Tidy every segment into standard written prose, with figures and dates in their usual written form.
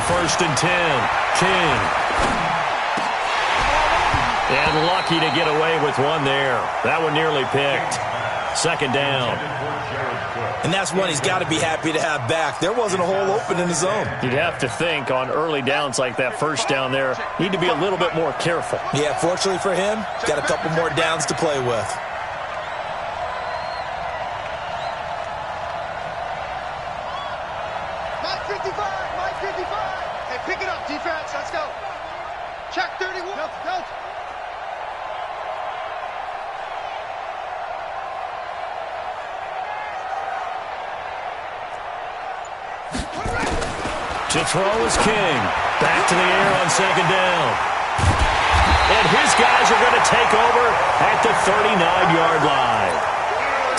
1st and 10. King. And lucky to get away with one there. That one nearly picked. 2nd down. And that's one he's got to be happy to have back. There wasn't a hole open in the zone. You'd have to think on early downs like that 1st down there, need to be a little bit more careful. Yeah, fortunately for him, got a couple more downs to play with. Mike 55, Mike 55. Hey, pick it up, defense. Let's go. Check 31. Go. To throw is King. Back to the air on 2nd down. And his guys are going to take over at the 39-yard line.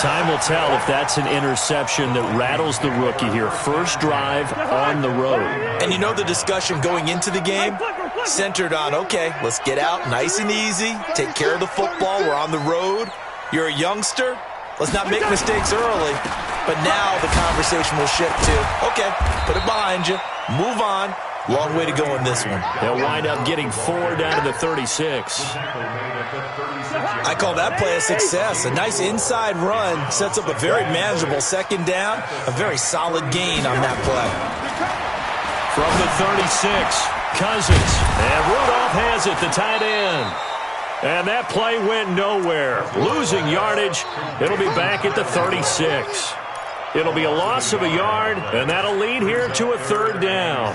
Time will tell if that's an interception that rattles the rookie here. First drive on the road. And you know the discussion going into the game centered on, okay, let's get out nice and easy, take care of the football, we're on the road. You're a youngster, let's not make mistakes early. But now the conversation will shift to, okay, put it behind you, move on. Long way to go in this one. They'll wind up getting 4 down to the 36. I call that play a success. A nice inside run sets up a very manageable 2nd down, a very solid gain on that play. From the 36, Cousins. And Rudolph has it, the tight end. And that play went nowhere. Losing yardage. It'll be back at the 36. It'll be a loss of a yard, and that'll lead here to a 3rd down.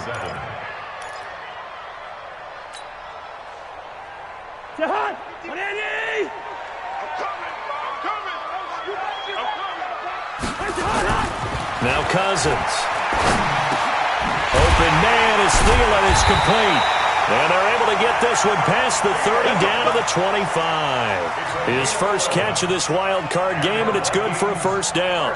Now Cousins. Open man is Thielen. It's complete. And they're able to get this one past the 30 down to the 25. His first catch of this wild card game, and it's good for a 1st down.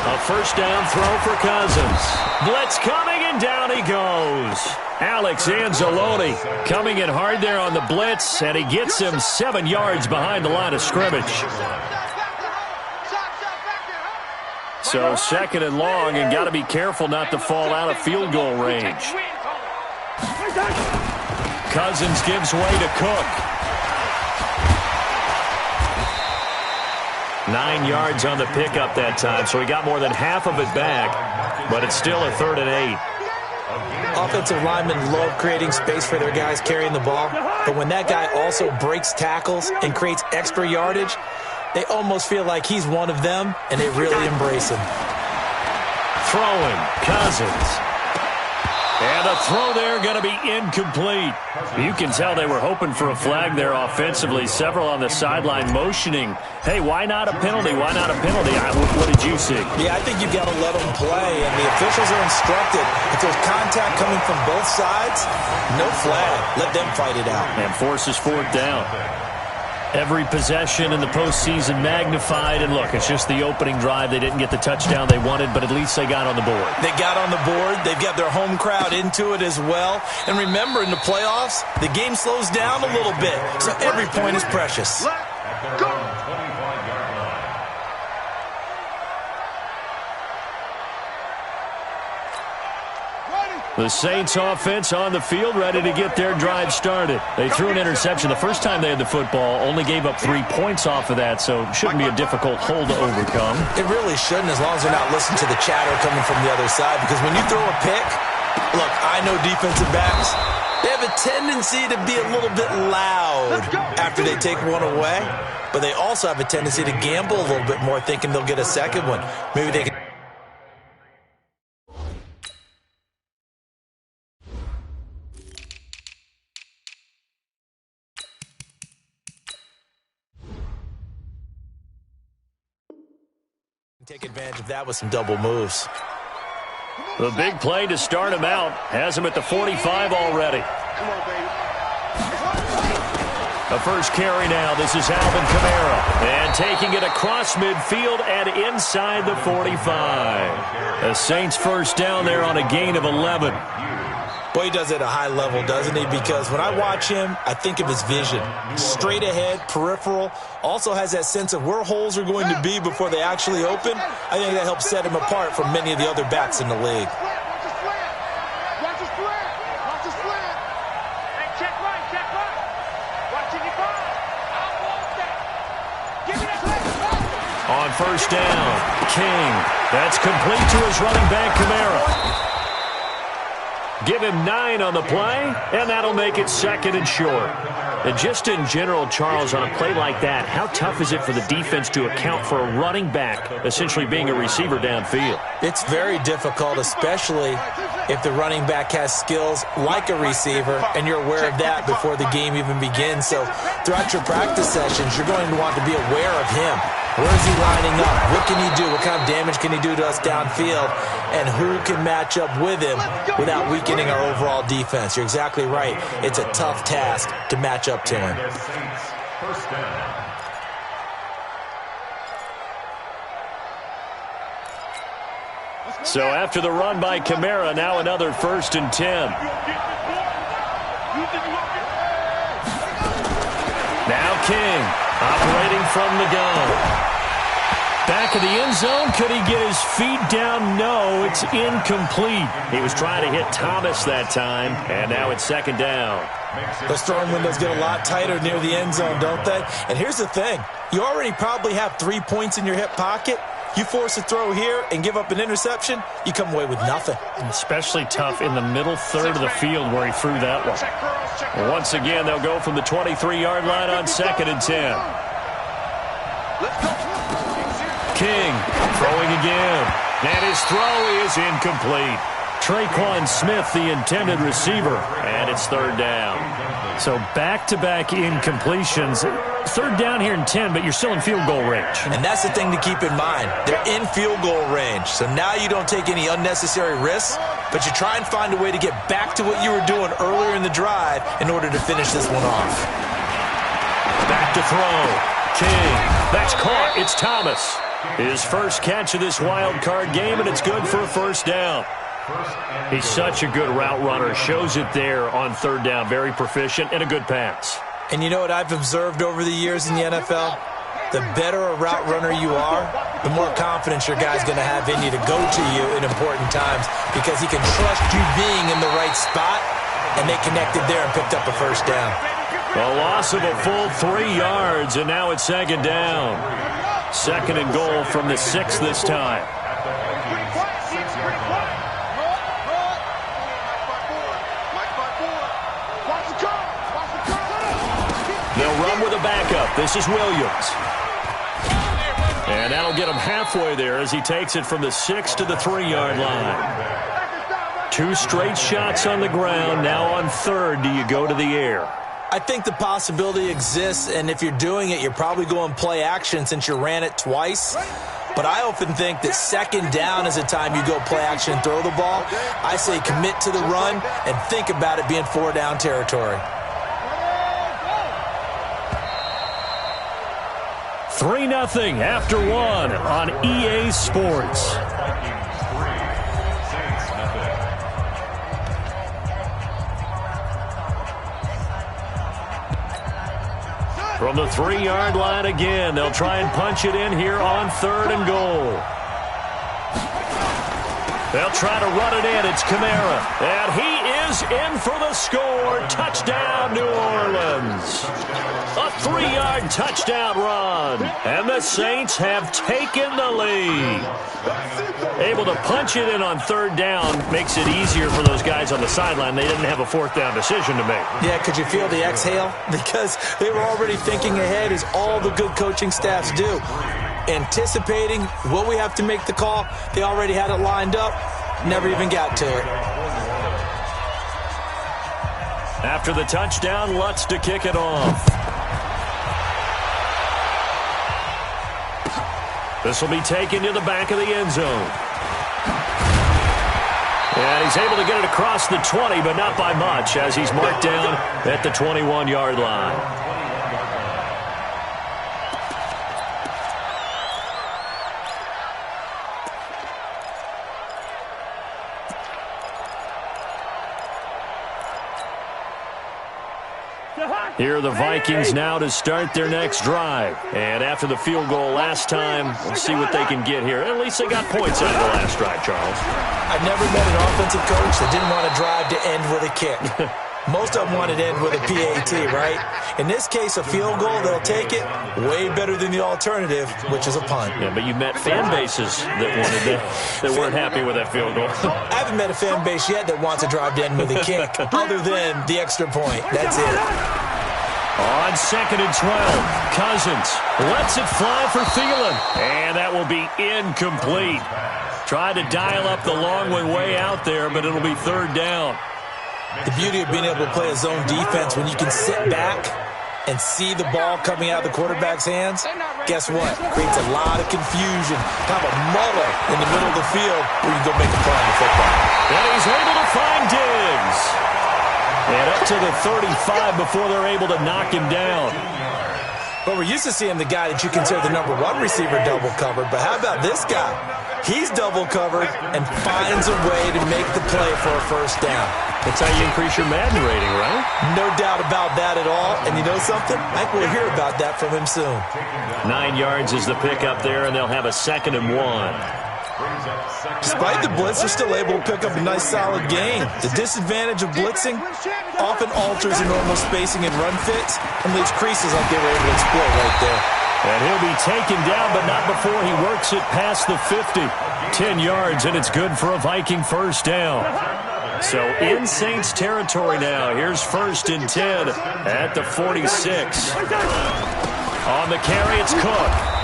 A 1st down throw for Cousins. Blitz coming, and down he goes. Alex Anzalone coming in hard there on the blitz, and he gets him 7 yards behind the line of scrimmage. So 2nd and long, and got to be careful not to fall out of field goal range. Cousins gives way to Cook. 9 yards on the pickup that time, so he got more than half of it back, but it's still a 3rd and 8. Offensive linemen love creating space for their guys carrying the ball, but when that guy also breaks tackles and creates extra yardage, they almost feel like he's one of them, and they really embrace him. Throwing, Cousins. And a throw there going to be incomplete. You can tell they were hoping for a flag there offensively. Several on the sideline motioning, hey, why not a penalty? Why not a penalty? What did you see? Yeah, I think you've got to let them play, and the officials are instructed. If there's contact coming from both sides, no flag. Let them fight it out. And forces 4th down. Every possession in the postseason magnified, and look, it's just the opening drive. They didn't get the touchdown they wanted, but at least they got on the board. They got on the board. They've got their home crowd into it as well. And remember, in the playoffs, the game slows down a little bit, so every point is precious. Go. The Saints offense on the field, ready to get their drive started. They threw an interception the first time they had the football, only gave up 3 points off of that, so it shouldn't be a difficult hole to overcome. It really shouldn't, as long as they're not listening to the chatter coming from the other side, because when you throw a pick, look, I know defensive backs, they have a tendency to be a little bit loud after they take one away, but they also have a tendency to gamble a little bit more, thinking they'll get a second one. Maybe they can. Take advantage of that with some double moves. The big play to start him out has him at the 45 already. Come on, baby. The first carry now. This is Alvin Kamara. And taking it across midfield and inside the 45. The Saints first down there on a gain of 11. Boy, he does it at a high level, doesn't he? Because when I watch him, I think of his vision. Straight ahead, peripheral, also has that sense of where holes are going to be before they actually open. I think that helps set him apart from many of the other backs in the league. Watch the slant. Watch the slant. Hey, check right, check right. Watch it, I want that. Give me that slant. On first down, King. That's complete to his running back, Kamara. Give him 9 on the play, and that'll make it 2nd and short. And just in general, Charles, on a play like that, how tough is it for the defense to account for a running back essentially being a receiver downfield? It's very difficult, especially if the running back has skills like a receiver, and you're aware of that before the game even begins. So throughout your practice sessions, you're going to want to be aware of him. Where is he lining up? What can he do? What kind of damage can he do to us downfield? And who can match up with him without weakening our overall defense? You're exactly right. It's a tough task to match up to him. So after the run by Kamara, now another 1st and 10. Now King, operating from the gun. Back of the end zone. Could he get his feet down? No, it's incomplete. He was trying to hit Thomas that time, and now it's 2nd down. Those throwing windows get a lot tighter near the end zone, don't they? And here's the thing. You already probably have 3 points in your hip pocket. You force a throw here and give up an interception, you come away with nothing. Especially tough in the middle third of the field where he threw that one. Once again, they'll go from the 23-yard line on 2nd and 10. King throwing again, and his throw is incomplete. Traquan Smith, the intended receiver, and it's 3rd down. So back-to-back incompletions. 3rd down here in 10, but you're still in field goal range. And that's the thing to keep in mind. They're in field goal range. So now you don't take any unnecessary risks, but you try and find a way to get back to what you were doing earlier in the drive in order to finish this one off. Back to throw. King. That's caught. It's Thomas. His first catch of this wild card game, and it's good for a 1st down. He's such a good route runner. Shows it there on 3rd down. Very proficient and a good pass. And you know what I've observed over the years in the NFL? The better a route runner you are, the more confidence your guy's going to have in you to go to you in important times because he can trust you being in the right spot, and they connected there and picked up a 1st down. A loss of a full 3 yards, and now it's 2nd down. 2nd and goal from the 6 this time. They'll run with a backup. This is Williams. And that'll get him halfway there as he takes it from the 6 to the 3-yard line. 2 straight shots on the ground. Now on 3rd, do you go to the air? I think the possibility exists, and if you're doing it, you're probably going play action since you ran it twice. But I often think that 2nd down is the time you go play action and throw the ball. I say commit to the run and think about it being 4-down territory. 3-0 after 1 on EA Sports. From the 3-yard line again, they'll try and punch it in here on 3rd and goal. They'll try to run it in. It's Kamara. And he is in for the score. Touchdown, New Orleans. A 3-yard touchdown run. And the Saints have taken the lead. Able to punch it in on 3rd down makes it easier for those guys on the sideline. They didn't have a 4th down decision to make. Yeah, could you feel the exhale? Because they were already thinking ahead, as all the good coaching staffs do. Anticipating, will we have to make the call? They already had it lined up. Never even got to it. After the touchdown, Lutz to kick it off. This will be taken to the back of the end zone. And he's able to get it across the 20, but not by much, as he's marked down at the 21-yard line. Here are the Vikings now to start their next drive. And after the field goal last time, we'll see what they can get here. At least they got points out of the last drive, Charles. I've never met an offensive coach that didn't want to drive to end with a kick. Most of them want to end with a PAT, right? In this case, a field goal, they'll take it way better than the alternative, which is a punt. Yeah, but you've met fan bases that weren't happy with that field goal. I haven't met a fan base yet that wants to drive to end with a kick, other than the extra point. That's it. On 2nd and 12, Cousins lets it fly for Thielen. And that will be incomplete. Tried to dial up the long one way out there, but it'll be 3rd down. The beauty of being able to play a zone defense when you can sit back and see the ball coming out of the quarterback's hands, guess what? Creates a lot of confusion, kind of a muddle in the middle of the field where you go make a play on the football. And he's able to find Diggs. And up to the 35 before they're able to knock him down. But we're used to seeing the guy that you consider the number 1 receiver double covered. But how about this guy? He's double covered and finds a way to make the play for a 1st down. That's how you increase your Madden rating, right? No doubt about that at all. And you know something? I think we'll hear about that from him soon. 9 yards is the pick up there, and they'll have a 2nd and 1. Despite the blitz, they're still able to pick up a nice, solid gain. The disadvantage of blitzing often alters the normal spacing and run fits and leaves creases like they were able to exploit right there. And he'll be taken down, but not before he works it past the 50. 10 yards, and it's good for a Viking 1st down. So in Saints territory now. Here's 1st and 10 at the 46. On the carry, it's Cook.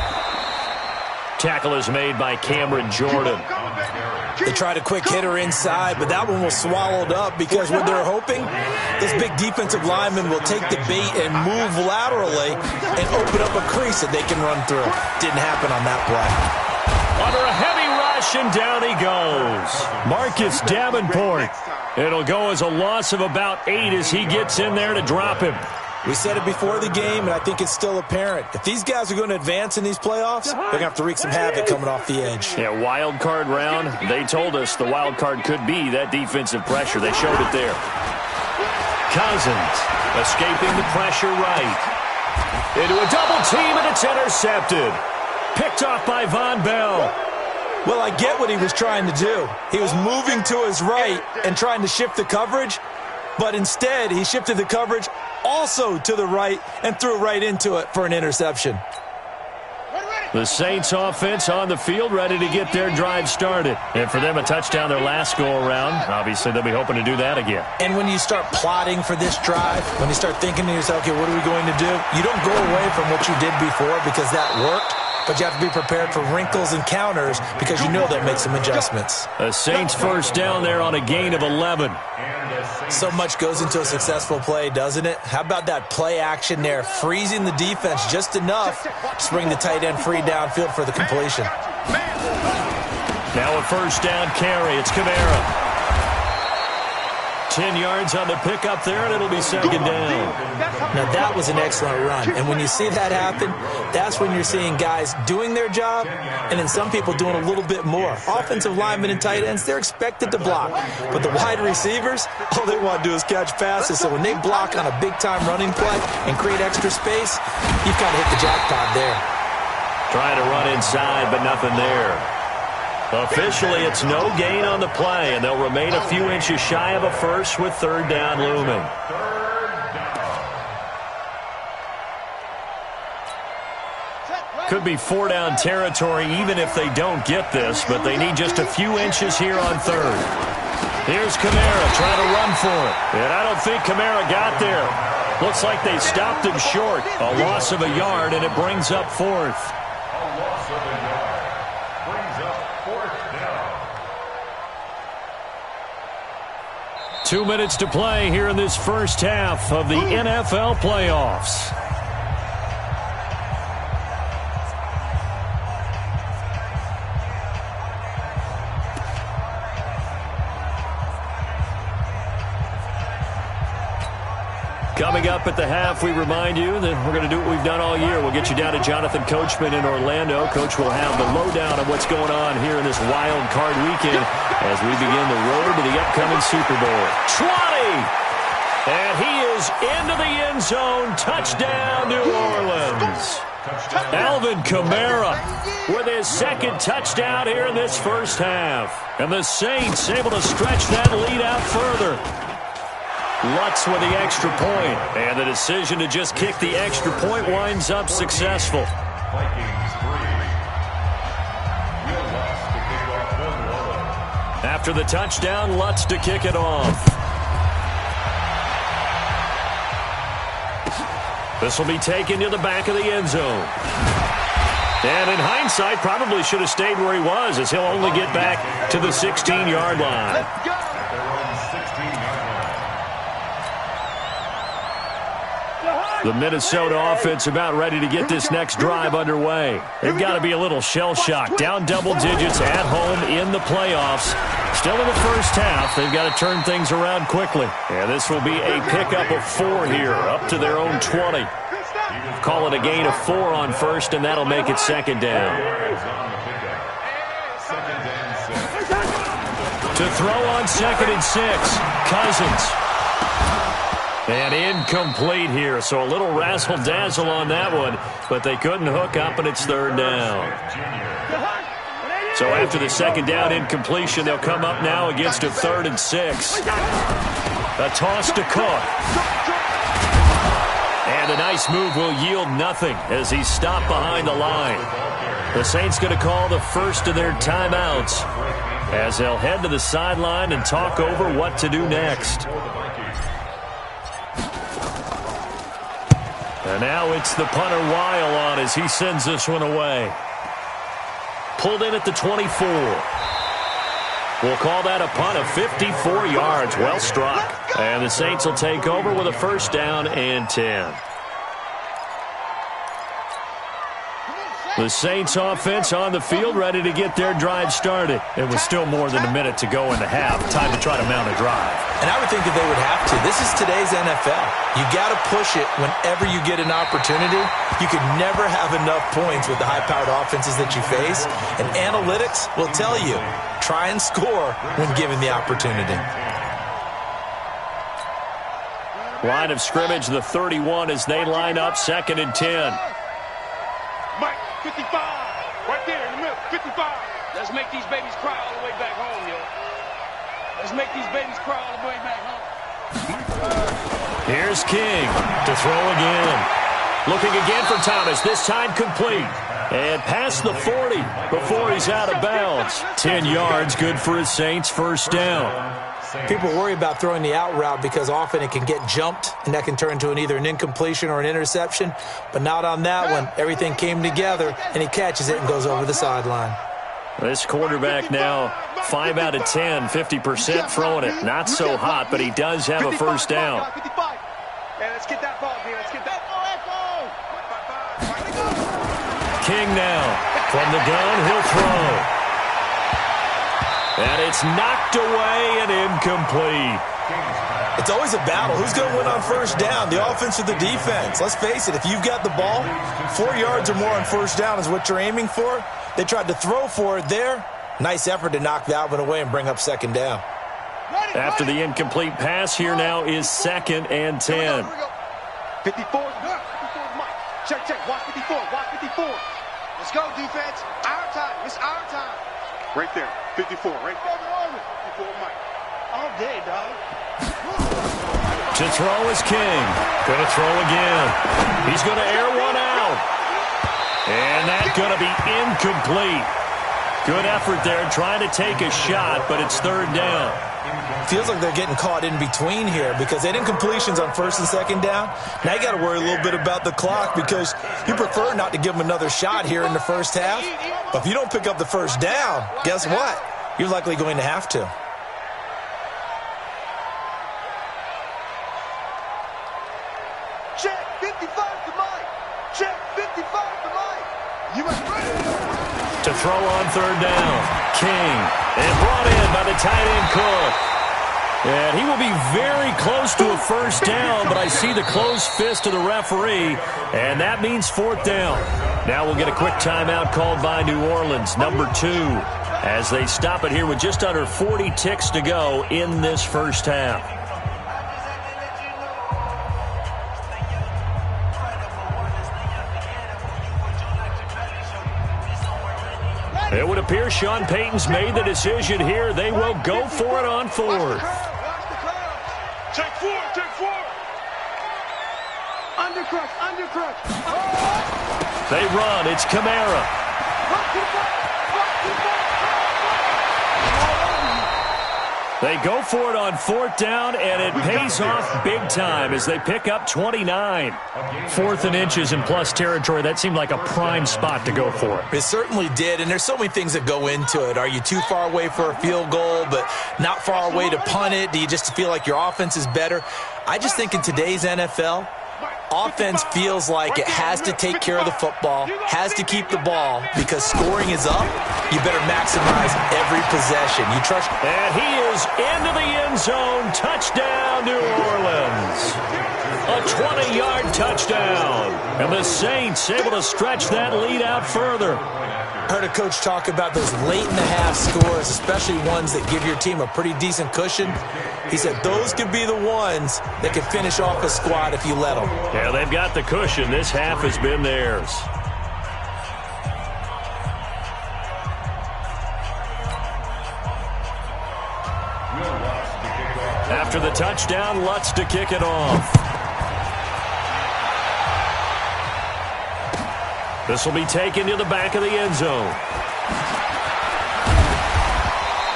Tackle is made by Cameron Jordan. They tried a quick hitter inside, but that one was swallowed up because what they're hoping, this big defensive lineman will take the bait and move laterally and open up a crease that they can run through. Didn't happen on that play. Under a heavy rush, and down he goes. Marcus Davenport. It'll go as a loss of about 8 as he gets in there to drop him. We said it before the game, and I think it's still apparent. If these guys are going to advance in these playoffs, they're going to have to wreak some havoc coming off the edge. Yeah, wild card round. They told us the wild card could be that defensive pressure. They showed it there. Cousins escaping the pressure right. Into a double team, and it's intercepted. Picked off by Von Bell. Well, I get what he was trying to do. He was moving to his right and trying to shift the coverage, but instead he shifted the coverage also to the right and threw right into it for an interception. The Saints offense on the field, ready to get their drive started. And for them, a touchdown their last go-around. Obviously, they'll be hoping to do that again. And when you start plotting for this drive, when you start thinking to yourself, okay, what are we going to do? You don't go away from what you did before because that worked. But you have to be prepared for wrinkles and counters because you know they'll make some adjustments. The Saints 1st down there on a gain of 11. So much goes into a successful play, doesn't it? How about that play action there, freezing the defense just enough to bring the tight end free downfield for the completion. Now a 1st down carry. It's Kamara. 10 yards on the pickup there, and it'll be 2nd down. Now, that was an excellent run. And when you see that happen, that's when you're seeing guys doing their job and then some people doing a little bit more. Offensive linemen and tight ends, they're expected to block. But the wide receivers, all they want to do is catch passes. So when they block on a big-time running play and create extra space, you've got to hit the jackpot there. Trying to run inside, but nothing there. Officially, it's no gain on the play, and they'll remain a few inches shy of a 1st with 3rd down looming. Could be 4-down territory even if they don't get this, but they need just a few inches here on 3rd. Here's Kamara trying to run for it, and I don't think Kamara got there. Looks like they stopped him short. A loss of a yard, and it brings up 4th. 2 minutes to play here in this 1st half of the NFL playoffs. Coming up at the half, we remind you that we're going to do what we've done all year. We'll get you down to Jonathan Coachman in Orlando. Coach will have the lowdown of what's going on here in this wild card weekend as we begin the road to the upcoming Super Bowl. 20! And he is goes into the end zone. Touchdown, New Orleans. Alvin Kamara with his second touchdown here in this first half. And the Saints able to stretch that lead out further. Lutz with the extra point. And the decision to just kick the extra point winds up successful. After the touchdown, Lutz to kick it off. This will be taken to the back of the end zone. And in hindsight, probably should have stayed where he was, as he'll only get back to the 16-yard line. The Minnesota offense about ready to get this next drive underway. They've got to be a little shell-shocked. Down double digits at home in the playoffs. Still in the first half. They've got to turn things around quickly. And this will be a pickup of 4 here, up to their own 20. Call it a gain of 4 on first, and that'll make it second down. To throw on 2nd and 6, Cousins. And incomplete here, so a little razzle-dazzle on that one, but they couldn't hook up, and it's 3rd down. So after the 2nd down incompletion, they'll come up now against a 3rd and 6. A toss to Cook. And a nice move will yield nothing as he's stopped behind the line. The Saints going to call the first of their timeouts as they'll head to the sideline and talk over what to do next. And now it's the punter Weil on as he sends this one away. Pulled in at the 24. We'll call that a punt of 54 yards. Well struck. And the Saints will take over with a 1st down and 10. The Saints offense on the field ready to get their drive started. It was still more than a minute to go in the half. Time to try to mount a drive. And I would think that they would have to. This is today's NFL. You got to push it whenever you get an opportunity. You could never have enough points with the high-powered offenses that you face. And analytics will tell you, try and score when given the opportunity. Line of scrimmage, the 31 as they line up 2nd and 10. Mike, 55. Right there in the middle, 55. Let's make these babies cry all the way back home, yo. Let's make these babies cry all the way back home. Here's King to throw again. Looking again for Thomas, this time complete. And past the 40 before he's out of bounds. 10 yards, good for his Saints, 1st down. People worry about throwing the out route because often it can get jumped, and that can turn into either an incompletion or an interception. But not on that one. Everything came together, and he catches it and goes over the sideline. This quarterback now 5 out of 10, 50% throwing it. Not so hot, but he does have a 1st down. Hey, let's get that ball, man. Let's get that ball. King now from the gun, he'll throw. And it's knocked away and incomplete. It's always a battle. Who's going to win on 1st down, the offense or the defense? Let's face it, if you've got the ball, 4 yards or more on 1st down is what you're aiming for. They tried to throw for it there. Nice effort to knock that one away and bring up 2nd down. After the incomplete pass, here now is 2nd and 10. 54, Mike. Check, watch 54, watch 54. Let's go, defense. Our time, it's our time. Right there, 54, right there. 54, Mike. All day, dog. To throw is King. Going to throw again. He's going to air one out. And that's going to be incomplete. Good effort there, trying to take a shot, but it's 3rd down. Feels like they're getting caught in between here because they did incompletions on 1st and 2nd down. Now you got to worry a little bit about the clock because you prefer not to give them another shot here in the first half. But if you don't pick up the 1st down, guess what? You're likely going to have to. Check 55 to Mike. Check 55 to Mike. You must ready. To throw on 3rd down. King. And brought in by the tight end Cook. And he will be very close to a 1st down, but I see the closed fist of the referee, and that means 4th down. Now we'll get a quick timeout called by New Orleans, number 2, as they stop it here with just under 40 ticks to go in this first half. It would appear Sean Payton's made the decision here. They will go for it on fourth. Take four. Undercrush. They run. It's Kamara. They go for it on fourth down, and it pays off big time as they pick up 29. 4th and inches in plus territory. That seemed like a prime spot to go for. It certainly did, and there's so many things that go into it. Are you too far away for a field goal, but not far away to punt it? Do you just feel like your offense is better? I just think in today's NFL, offense feels like it has to take care of the football, has to keep the ball, because scoring is up. You better maximize every possession. You trust. And he is into the end zone. Touchdown, New Orleans. A 20-yard touchdown. And the Saints able to stretch that lead out further. I heard a coach talk about those late-in-the-half scores, especially ones that give your team a pretty decent cushion. He said those could be the ones that can finish off a squad if you let them. Yeah, they've got the cushion. This half has been theirs. After the touchdown, Lutz to kick it off. This will be taken to the back of the end zone.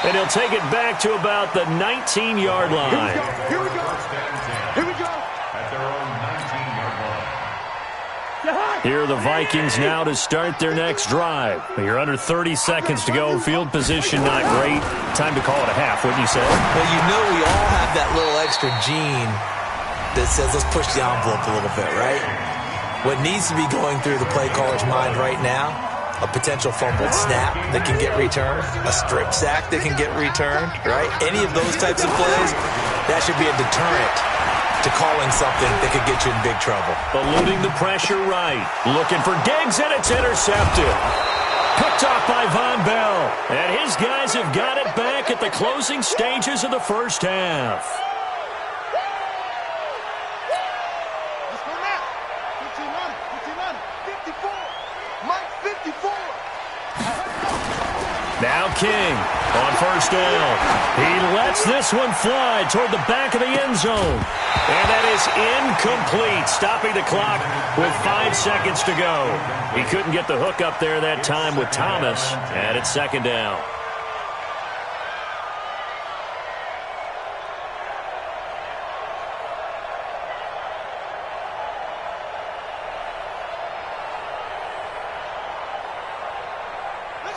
And he'll take it back to about the 19-yard line. Here we go. At their own 19-yard line. Here are the Vikings now to start their next drive. You're under 30 seconds to go. Field position not great. Time to call it a half, wouldn't you say? Well, you know we all have that little extra gene that says let's push the envelope a little bit, right? What needs to be going through the play caller's mind right now, a potential fumbled snap that can get returned, a strip sack that can get returned, right? Any of those types of plays, that should be a deterrent to calling something that could get you in big trouble. Eluding the pressure right. Looking for Diggs, and it's intercepted. Picked off by Von Bell. And his guys have got it back at the closing stages of the first half. Let's go now. 54. Mike, 54. Now King on first down. He lets this one fly toward the back of the end zone. And that is incomplete, stopping the clock with 5 seconds to go. He couldn't get the hook up there that time with Thomas, and it's second down.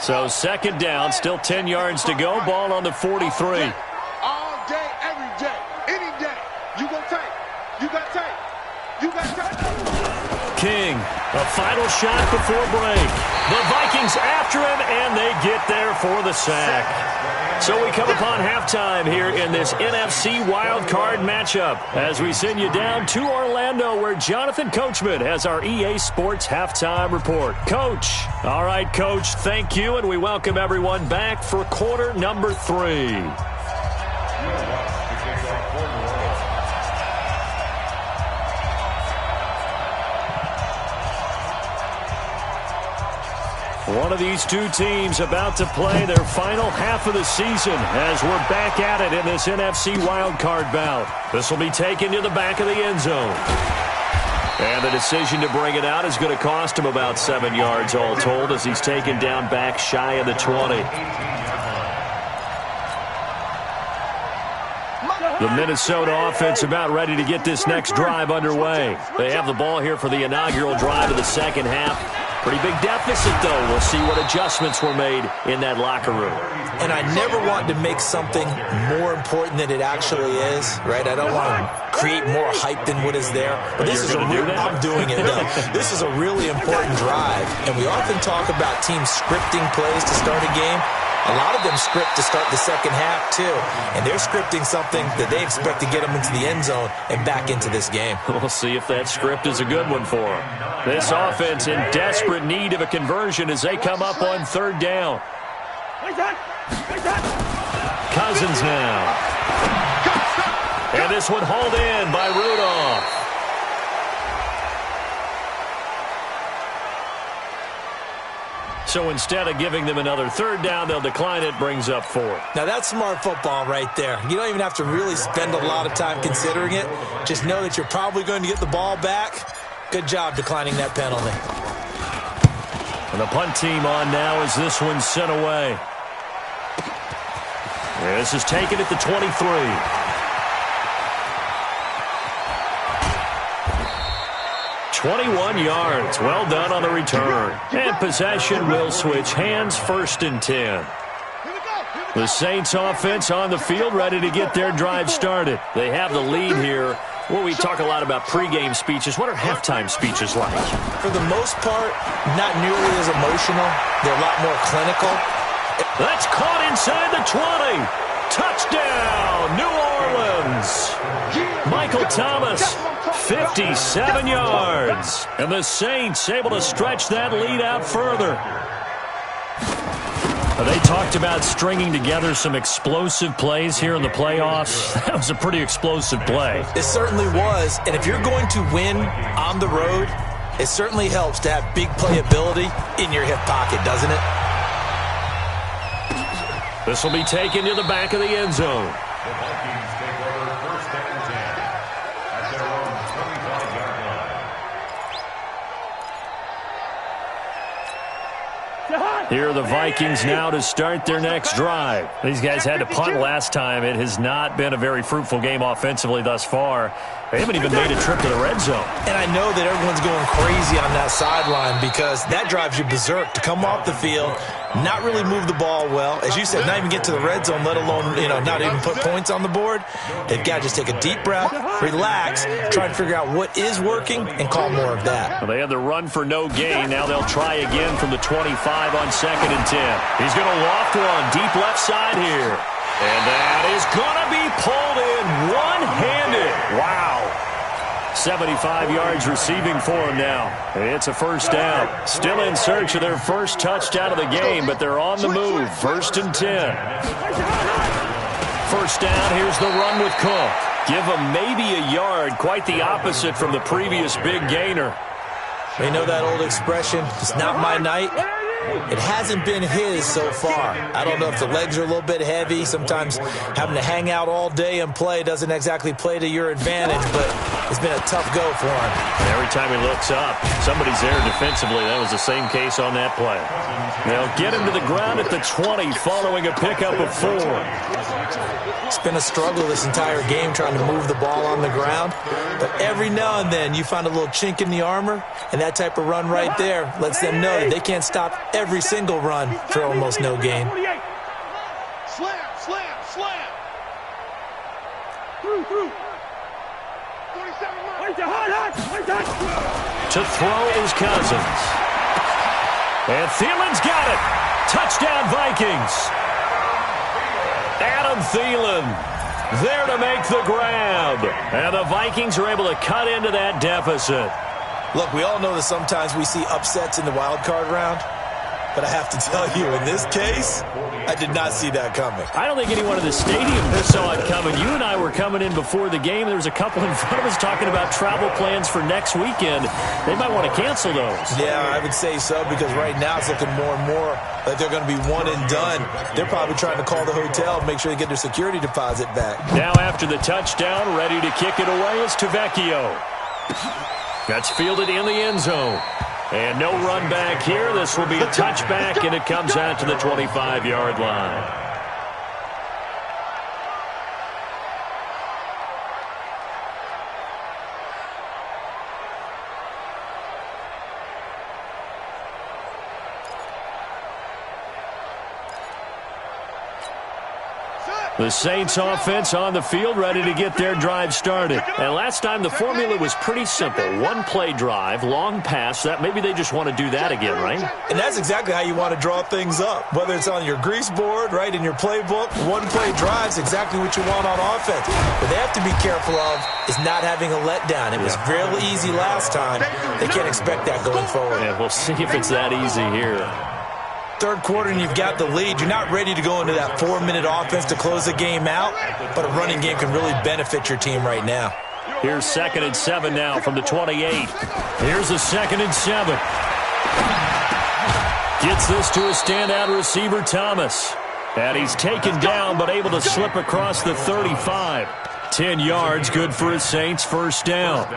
So second down, still 10 yards to go. Ball on the 43. All day, every day, any day. You go take. You got take. You got take. King, a final shot before break. The Vikings after him, and they get there for the sack. So we come upon halftime here in this NFC wildcard matchup as we send you down to Orlando where Jonathan Coachman has our EA Sports halftime report. Coach. All right, Coach, thank you, and we welcome everyone back for quarter number 3. One of these two teams about to play their final half of the season as we're back at it in this NFC wildcard bout. This will be taken to the back of the end zone. And the decision to bring it out is going to cost him about 7 yards all told as he's taken down back shy of the 20. The Minnesota offense about ready to get this next drive underway. They have the ball here for the inaugural drive of the second half. Pretty big deficit, though. We'll see what adjustments were made in that locker room. And I never want to make something more important than it actually is, right? I don't want to create more hype than what is there. But this is a real, I'm doing it, though. This is a really important drive. And we often talk about teams scripting plays to start a game. A lot of them script to start the second half, too. And they're scripting something that they expect to get them into the end zone and back into this game. We'll see if that script is a good one for them. This offense in desperate need of a conversion as they come up on third down. Cousins now. And this one hauled in by Rudolph. So instead of giving them another third down, they'll decline it, brings up fourth. Now, that's smart football right there. You don't even have to really spend a lot of time considering it. Just know that you're probably going to get the ball back. Good job declining that penalty. And the punt team on now as this one's sent away. This is taken at the 23. 21 yards. Well done on the return. And possession will switch hands, 1st and 10. The Saints offense on the field, ready to get their drive started. They have the lead here. Well, we talk a lot about pregame speeches. What are halftime speeches like? For the most part, not nearly as emotional. They're a lot more clinical. That's caught inside the 20. Touchdown, New Orleans. Michael Thomas, 57 yards. And the Saints able to stretch that lead out further. They talked about stringing together some explosive plays here in the playoffs. That was a pretty explosive play. It certainly was. And if you're going to win on the road, it certainly helps to have big playability in your hip pocket, doesn't it? This will be taken to the back of the end zone. The Vikings take over 1st and 10 at their own 25-yard line. Here are the Vikings now to start their next drive. These guys had to punt last time. It has not been a very fruitful game offensively thus far. They haven't even made a trip to the red zone. And I know that everyone's going crazy on that sideline because that drives you berserk to come off the field, not really move the ball well. As you said, not even get to the red zone, let alone, not even put points on the board. They've got to just take a deep breath, relax, try to figure out what is working, and call more of that. Well, they had the run for no gain. Now they'll try again from the 25 on 2nd and 10. He's going to loft one deep left side here. And that is going to be pulled in one-handed. Wow. 75 yards receiving for him now. It's a 1st down. Still in search of their first touchdown of the game, but they're on the move. 1st and 10. 1st down, here's the run with Cook. Give him maybe a yard, quite the opposite from the previous big gainer. You know that old expression, it's not my night? It hasn't been his so far. I don't know if the legs are a little bit heavy. Sometimes having to hang out all day and play doesn't exactly play to your advantage, but it's been a tough go for him. And every time he looks up, somebody's there defensively. That was the same case on that play. They'll get him to the ground at the 20 following a pickup of 4. It's been a struggle this entire game trying to move the ball on the ground, but every now and then you find a little chink in the armor, and that type of run right there lets them know that they can't stop every single run for almost no gain. Slam, slam, slam. Through. 27 To throw is Cousins. And Thielen's got it. Touchdown, Vikings. Adam Thielen there to make the grab. And the Vikings are able to cut into that deficit. Look, we all know that sometimes we see upsets in the wild card round, but I have to tell you, in this case, I did not see that coming. I don't think anyone in the stadium saw it coming. You and I were coming in before the game. There was a couple in front of us talking about travel plans for next weekend. They might want to cancel those. Yeah, I would say so, because right now it's looking more and more like they're going to be one and done. They're probably trying to call the hotel and make sure they get their security deposit back. Now after the touchdown, ready to kick it away is Tavecchio. That's fielded in the end zone. And no run back here. This will be a touchback, and it comes out to the 25-yard line. The Saints offense on the field ready to get their drive started. And last time the formula was pretty simple. One play drive, long pass. That maybe they just want to do that again, right? And that's exactly how you want to draw things up. Whether it's on your grease board, right, in your playbook, one play drive is exactly what you want on offense. What they have to be careful of is not having a letdown. It was real easy last time. They can't expect that going forward. Yeah, we'll see if it's that easy here. Third quarter and you've got the lead. You're not ready to go into that 4-minute offense to close the game out, but a running game can really benefit your team right now. Here's 2nd and 7 now from the 28. Here's a 2nd and 7. Gets this to a standout receiver, Thomas. And he's taken down but able to slip across the 35. 10 yards, good for his Saints, first down.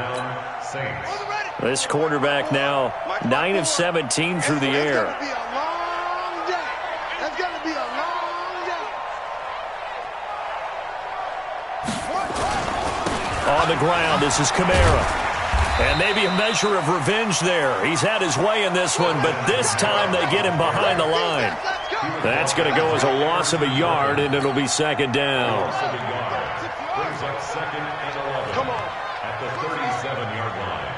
This quarterback now 9 of 17 through the air. That's going to be a long day. On the ground, this is Kamara. And maybe a measure of revenge there. He's had his way in this one, but this time they get him behind the line. That's going to go as a loss of a yard, and it'll be second down. Brings up second and 11. Come on. At the 37-yard line.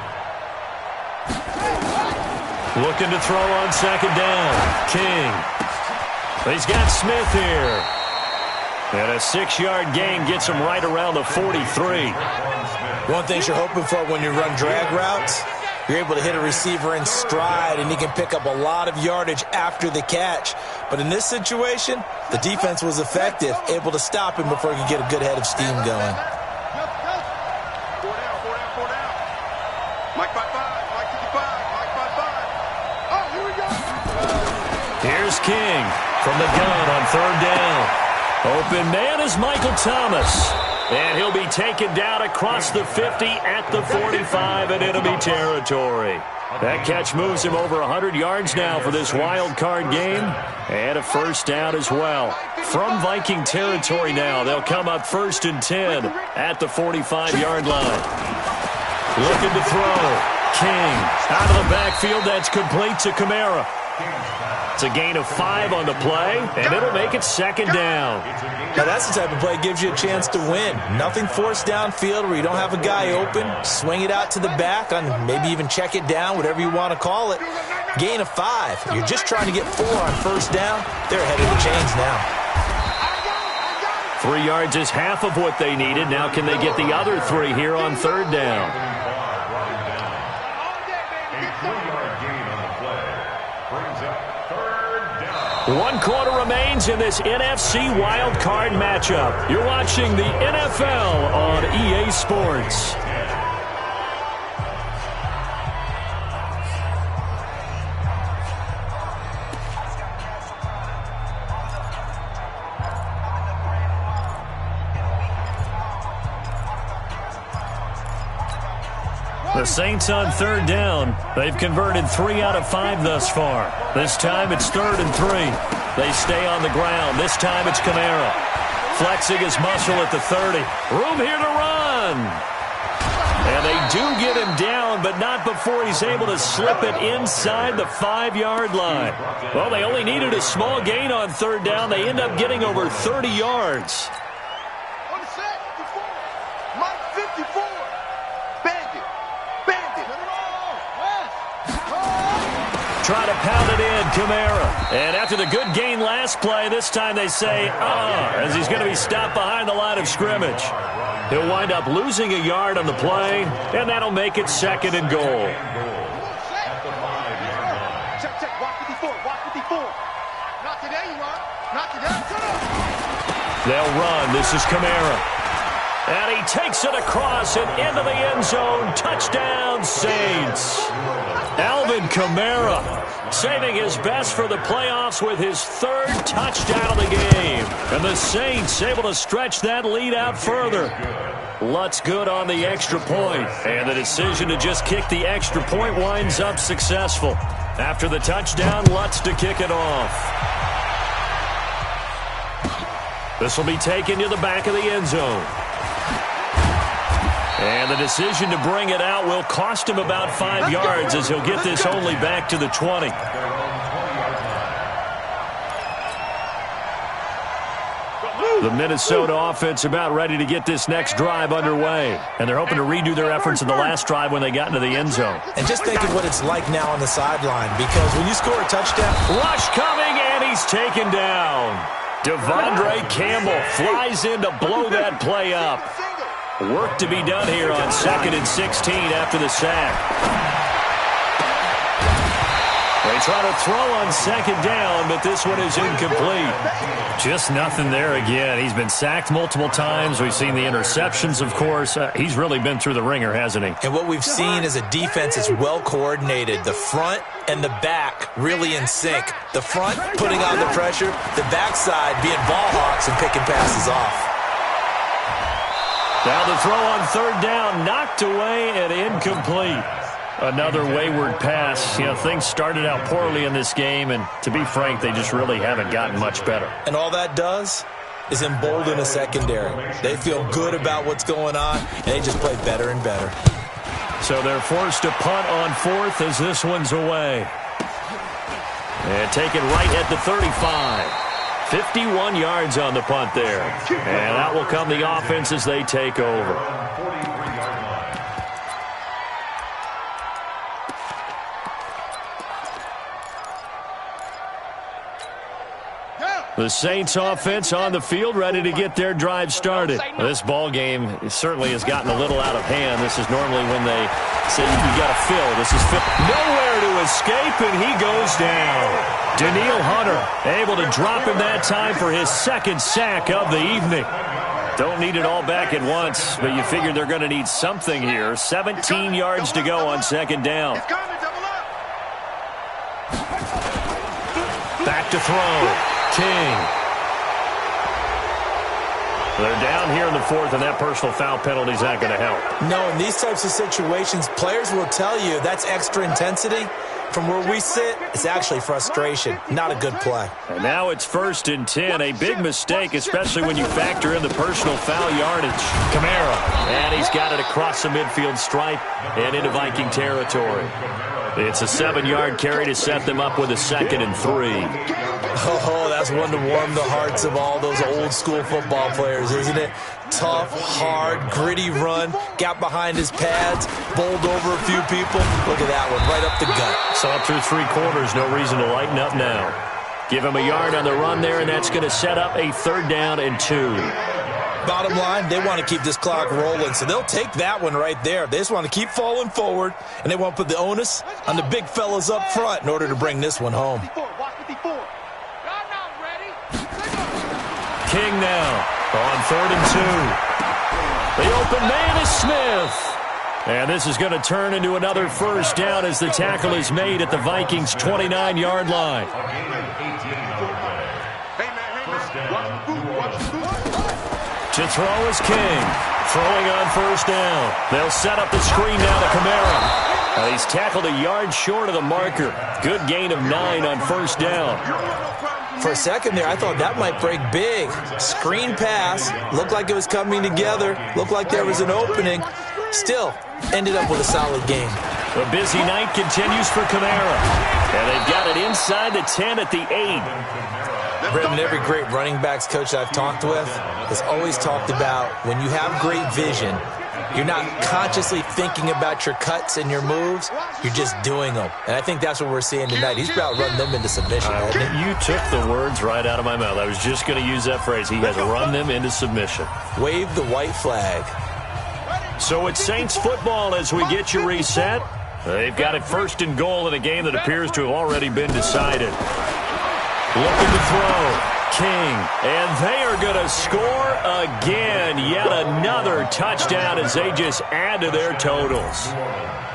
Looking to throw on second down. King. He's got Smith here. And a 6-yard gain gets him right around the 43. One thing you're hoping for when you run drag routes, you're able to hit a receiver in stride, and he can pick up a lot of yardage after the catch. But in this situation, the defense was effective, able to stop him before he could get a good head of steam going. 4 down. Mike by 5. Mike 55. Mike by 5. Oh, here we go. Here's King from the gun on third down. Open man is Michael Thomas. And he'll be taken down across the 50 at the 45 and enemy territory. That catch moves him over 100 yards now for this wild card game. And a first down as well. From Viking territory now, they'll come up first and 10 at the 45-yard line. Looking to throw. King out of the backfield. That's complete to Kamara. It's a gain of 5 on the play, and it'll make it second down. Now that's the type of play that gives you a chance to win. Nothing forced downfield where you don't have a guy open. Swing it out to the back, on maybe even check it down, whatever you want to call it. Gain of 5. You're just trying to get 4 on first down. They're ahead of the chains now. 3 yards is half of what they needed. Now can they get the other 3 here on third down? One quarter remains in this NFC Wild Card matchup. You're watching the NFL on EA Sports. The Saints on third down. They've converted 3 out of 5 thus far. This time it's 3rd and 3. They stay on the ground. This time it's Kamara. Flexing his muscle at the 30. Room here to run. And they do get him down, but not before he's able to slip it inside the 5-yard line. Well, they only needed a small gain on third down. They end up getting over 30 yards. On the set, 54. Mike 54. Bandit. Try to pound it in, Kamara. And after the good gain last play, this time they say, as he's going to be stopped behind the line of scrimmage. He'll wind up losing a yard on the play, and that'll make it second and goal. Check. Walk 54. Not today, you are. Not today. They'll run. This is Kamara. And he takes it across and into the end zone. Touchdown, Saints. Alvin Kamara saving his best for the playoffs with his 3rd touchdown of the game. And the Saints able to stretch that lead out further. Lutz good on the extra point. And the decision to just kick the extra point winds up successful. After the touchdown, Lutz to kick it off. This will be taken to the back of the end zone. And the decision to bring it out will cost him about 5 yards as he'll get this only back to the 20. The Minnesota offense about ready to get this next drive underway. And they're hoping to redo their efforts in the last drive when they got into the end zone. And just think of what it's like now on the sideline, because when you score a touchdown... Rush coming, and he's taken down. Devondre Campbell flies in to blow that play up. Work to be done here on 2nd and 16 after the sack. They try to throw on second down, but this one is incomplete. Just nothing there again. He's been sacked multiple times. We've seen the interceptions, of course. He's really been through the ringer, hasn't he? And what we've seen is a defense that's well coordinated. The front and the back really in sync. The front putting on the pressure, the backside being ball hawks and picking passes off. Now the throw on third down, knocked away and incomplete. Another wayward pass. You know, things started out poorly in this game, and to be frank, they just really haven't gotten much better. And all that does is embolden a secondary. They feel good about what's going on, and they just play better and better. So they're forced to punt on fourth as this one's away. And taken right at the 35. 51 yards on the punt there. And out will come the offense as they take over. The Saints offense on the field, ready to get their drive started. This ball game certainly has gotten a little out of hand. This is normally when they say you got to fill. This is fill. Nowhere to escape, and he goes down. Danielle Hunter able to drop him that time for his second sack of the evening. Don't need it all back at once, but you figure they're going to need something here. 17 yards to go on second down. Back to throw. King. They're down here in the fourth, and that personal foul penalty is not going to help. No, in these types of situations, players will tell you that's extra intensity. From where we sit, it's actually frustration, not a good play. And now it's 1st and 10, a big mistake, especially when you factor in the personal foul yardage. Kamara, and he's got it across the midfield stripe and into Viking territory. It's a 7-yard carry to set them up with a 2nd and 3. Oh, that's one to warm the hearts of all those old-school football players, isn't it? Tough, hard, gritty run, got behind his pads, bowled over a few people. Look at that one, right up the gut. So up through 3 quarters, no reason to lighten up now. Give him a yard on the run there, and that's going to set up a 3rd down and 2. Bottom line, they want to keep this clock rolling, so they'll take that one right there. They just want to keep falling forward, and they want to put the onus on the big fellas up front in order to bring this one home. King now on 3rd and 2. The open man is Smith. And this is going to turn into another 1st down as the tackle is made at the Vikings' 29-yard line. To throw is King. Throwing on 1st down. They'll set up the screen now to Kamara. He's tackled a yard short of the marker. Good gain of 9 on 1st down. For a second there, I thought that might break big. Screen pass. Looked like it was coming together. Looked like there was an opening. Still, ended up with a solid game. The busy night continues for Kamara. And they've got it inside the 10 at the 8. Brenton, every great running backs coach I've talked with has always talked about when you have great vision, you're not consciously thinking about your cuts and your moves. You're just doing them. And I think that's what we're seeing tonight. He's about running them into submission. You took the words right out of my mouth. I was just going to use that phrase. He has run them into submission. Wave the white flag. So it's Saints football as we get you reset. They've got it 1st and goal in a game that appears to have already been decided. Looking to throw. King. And they are going to score again. Yet another touchdown as they just add to their totals.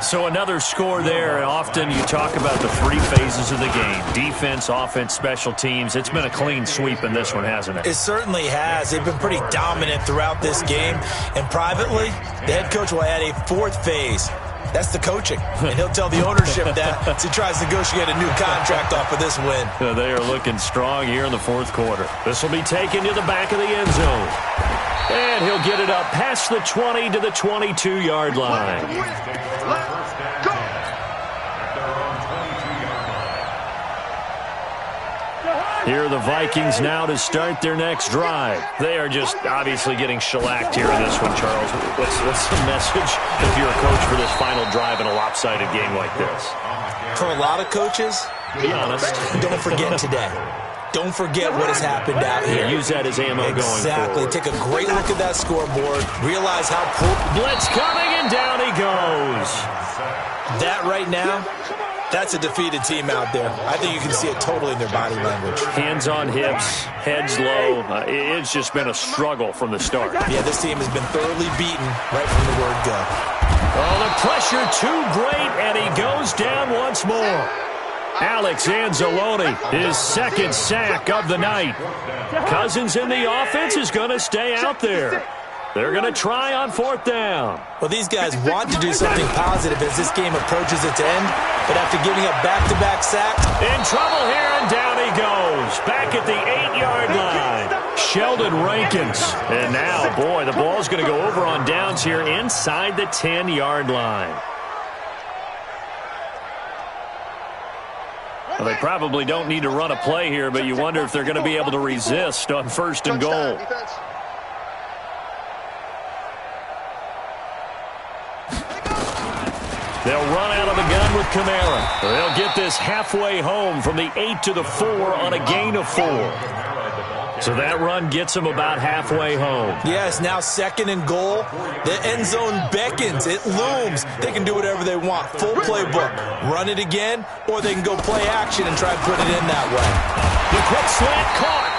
So another score there. Often you talk about the 3 phases of the game. Defense, offense, special teams. It's been a clean sweep in this one, hasn't it? It certainly has. They've been pretty dominant throughout this game. And privately, the head coach will add a 4th phase. That's the coaching. And he'll tell the ownership that as he tries to negotiate a new contract off of this win. They are looking strong here in the 4th quarter. This will be taken to the back of the end zone. And he'll get it up past the 20 to the 22-yard line. Here are the Vikings now to start their next drive. They are just obviously getting shellacked here in this one, Charles. What's the message if you're a coach for this final drive in a lopsided game like this? For a lot of coaches, be honest. Don't forget today. Don't forget what has happened out here. Use that as ammo going forward. Exactly. Take a great look at that scoreboard. Realize how blitz coming, and down he goes. That right now That's a defeated team out there. I think you can see it totally in their body language. Hands on hips, heads low. It's just been a struggle from the start. Yeah, this team has been thoroughly beaten right from the word go. Oh, the pressure too great, and he goes down once more. Alex Anzalone, his second sack of the night. Cousins in the offense is going to stay out there. They're going to try on fourth down. Well, these guys want to do something positive as this game approaches its end, but after giving up back-to-back sacks. In trouble here, and down he goes. Back at the 8-yard line. Sheldon Rankins. And now, boy, the ball's going to go over on downs here inside the 10-yard line. Well, they probably don't need to run a play here, but you wonder if they're going to be able to resist on first and goal. They'll run out of the gun with Kamara. They'll get this halfway home from the 8 to the 4 on a gain of 4. So that run gets them about halfway home. Yes, now second and goal. The end zone beckons. It looms. They can do whatever they want. Full playbook. Run it again, or they can go play action and try to put it in that way. The quick slant caught.